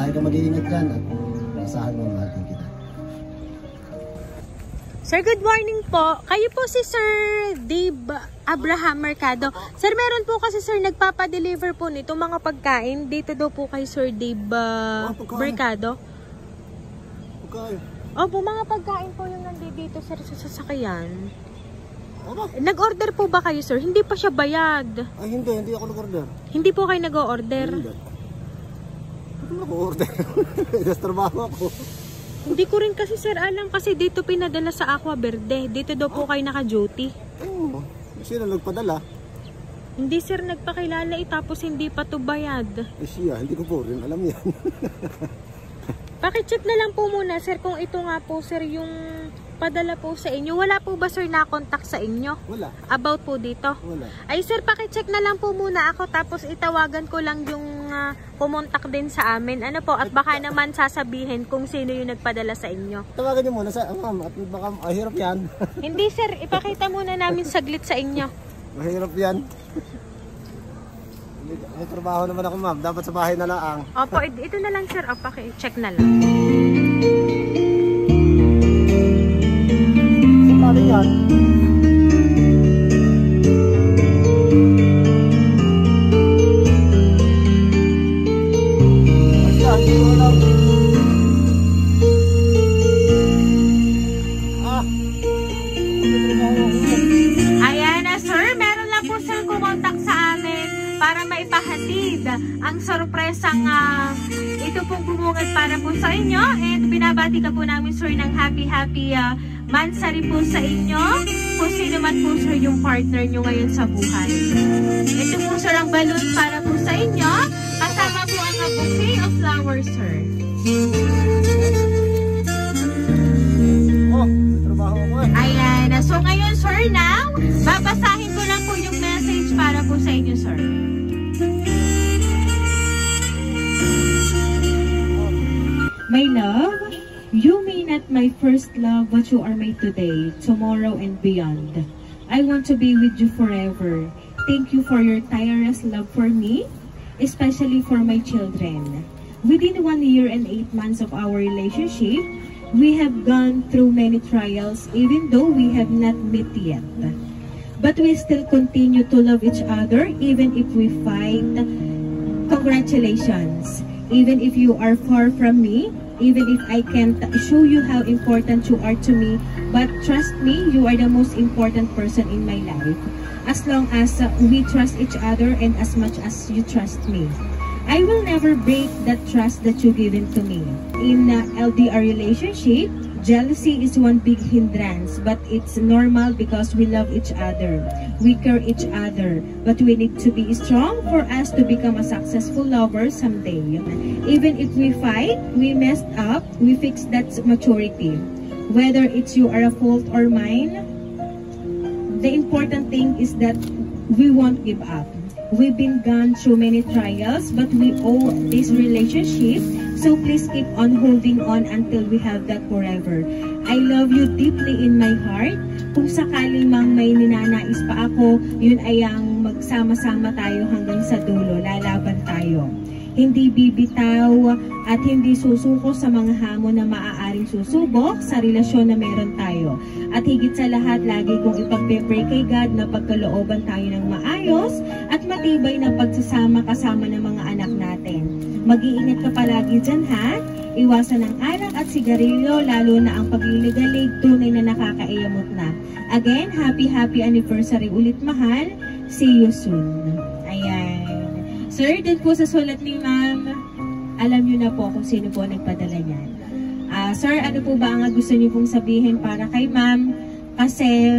lagi kang mag-iingat dyan at asahan mo, mahal din kita. Sir, good morning po. Kayo po si Sir Dave Abraham Mercado. Sir, meron po kasi sir nagpapadeliver po nito mga pagkain. Dito daw po kay Sir Dave Mercado. Pagkain? Opo, mga pagkain po yung nandito sir sa sasakyan. Nag-order po ba kayo sir? Hindi pa siya bayad. Ay hindi ako nag-order. Hindi po kayo nag-order? Hindi. Hindi nag-order. Just trabaho ako. Hindi ko rin kasi sir alam kasi dito pinadala sa Aqua Verde. Dito daw po kayo naka-duty. Oo. Sino nagpadala? Hindi sir nagpakilala tapos hindi pa to bayad. Siya, hindi ko po rin alam yan. Pakicheck na lang po muna sir kung ito nga po sir yung padala po sa inyo. Wala po ba sir na contact sa inyo? Wala. About po dito? Wala. Ay sir, pakicheck na lang po muna ako tapos itawagan ko lang yung pumontak din sa amin. Ano po? At baka naman sasabihin kung sino yung nagpadala sa inyo. Tawagan niyo muna sa ma'am at baka mahirap yan. Hindi sir, ipakita muna namin saglit sa inyo. Mahirap yan. May trabaho naman ako ma'am. Dapat sa bahay na lang. Opo, ito na lang sir. O, pakicheck na lang. Paano yan? Ayan na sir, meron lang po sir kumontak sa amin para maipahatid ang sorpresang ito pong bumungad para po sa inyo. And binabati ka po namin sir ng happy mansari po sa inyo kung sino man po sir yung partner nyo ngayon sa buhay. Ito po sir ang balloon para po sa inyo. Kasama po ang bouquet of flowers sir. Oh, may trabaho ako eh. Ayan. So ngayon sir now, babasahin ko lang po yung message para po sa inyo sir. My love, you may not my first love, but you are my today, tomorrow, and beyond. I want to be with you forever. Thank you for your tireless love for me, especially for my children. Within 1 year and 8 months of our relationship, we have gone through many trials, even though we have not met yet. But we still continue to love each other, even if we fight. Congratulations. Even if you are far from me, even if I can't show you how important you are to me, but trust me, you are the most important person in my life. As long as we trust each other and as much as you trust me. I will never break that trust that you've given to me. In LDR relationship, jealousy is one big hindrance, but it's normal because we love each other. We care each other, but we need to be strong for us to become a successful lover someday. Even if we fight, we messed up, we fix that maturity. Whether it's you are a fault or mine, the important thing is that we won't give up. We've been gone through many trials, but we owe this relationship. So please keep on holding on until we have that forever. I love you deeply in my heart. Kung sakaling mang may ninanais pa ako, yun ay ang magsama-sama tayo hanggang sa dulo. Lalaban tayo. Hindi bibitaw at hindi susuko sa mga hamon na maaaring susubok sa relasyon na meron tayo. At higit sa lahat, lagi kong ipagpe-pray kay God na pagkalooban tayo ng maayos at matibay na pagsasama kasama ng mga anak natin. Mag-iingat ka palagi dyan ha. Iwasan ang alak at sigarilyo, lalo na ang pagliligalig, tunay na nakakaiyamot na. Again, happy anniversary ulit mahal. See you soon. Ayan. Sir, din po sa sulat ni ma'am, alam nyo na po kung sino po nagpadala niyan. Sir, ano po ba ang gusto niyo pong sabihin para kay ma'am? Kasi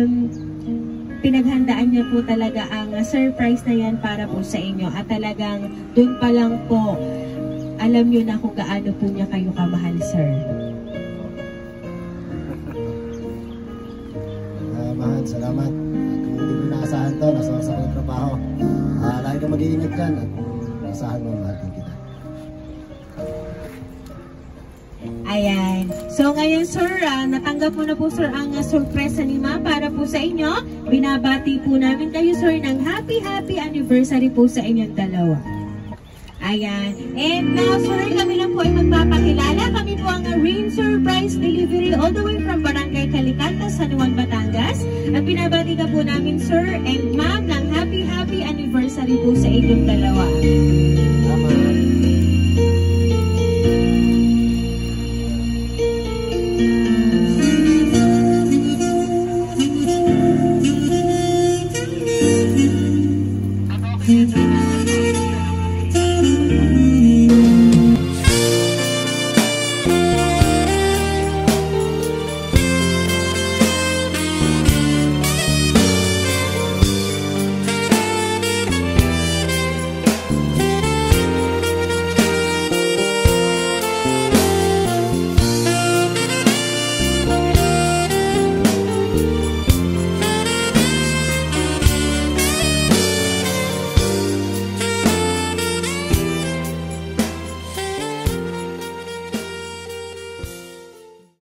pinaghandaan niya po talaga ang surprise na yan para po sa inyo. At talagang doon pa lang po, alam nyo na kung gaano po niya kayo kamahal, sir. Mahal, salamat. Kung hindi mo naasahan to, nasa ko yung trabaho. Lagi ka mag-iingat dyan at asahan mo, mahal din kita. Ayan. So ngayon sir, natanggap mo na po sir ang sorpresa ni ma'am para po sa inyo. Binabati po namin kayo sir ng happy anniversary po sa inyong dalawa. Ayan. And now sir, kami lang po ay San Juan, Batangas. At pinabati ka po namin, sir and ma'am, ng happy anniversary po sa inyong dalawa.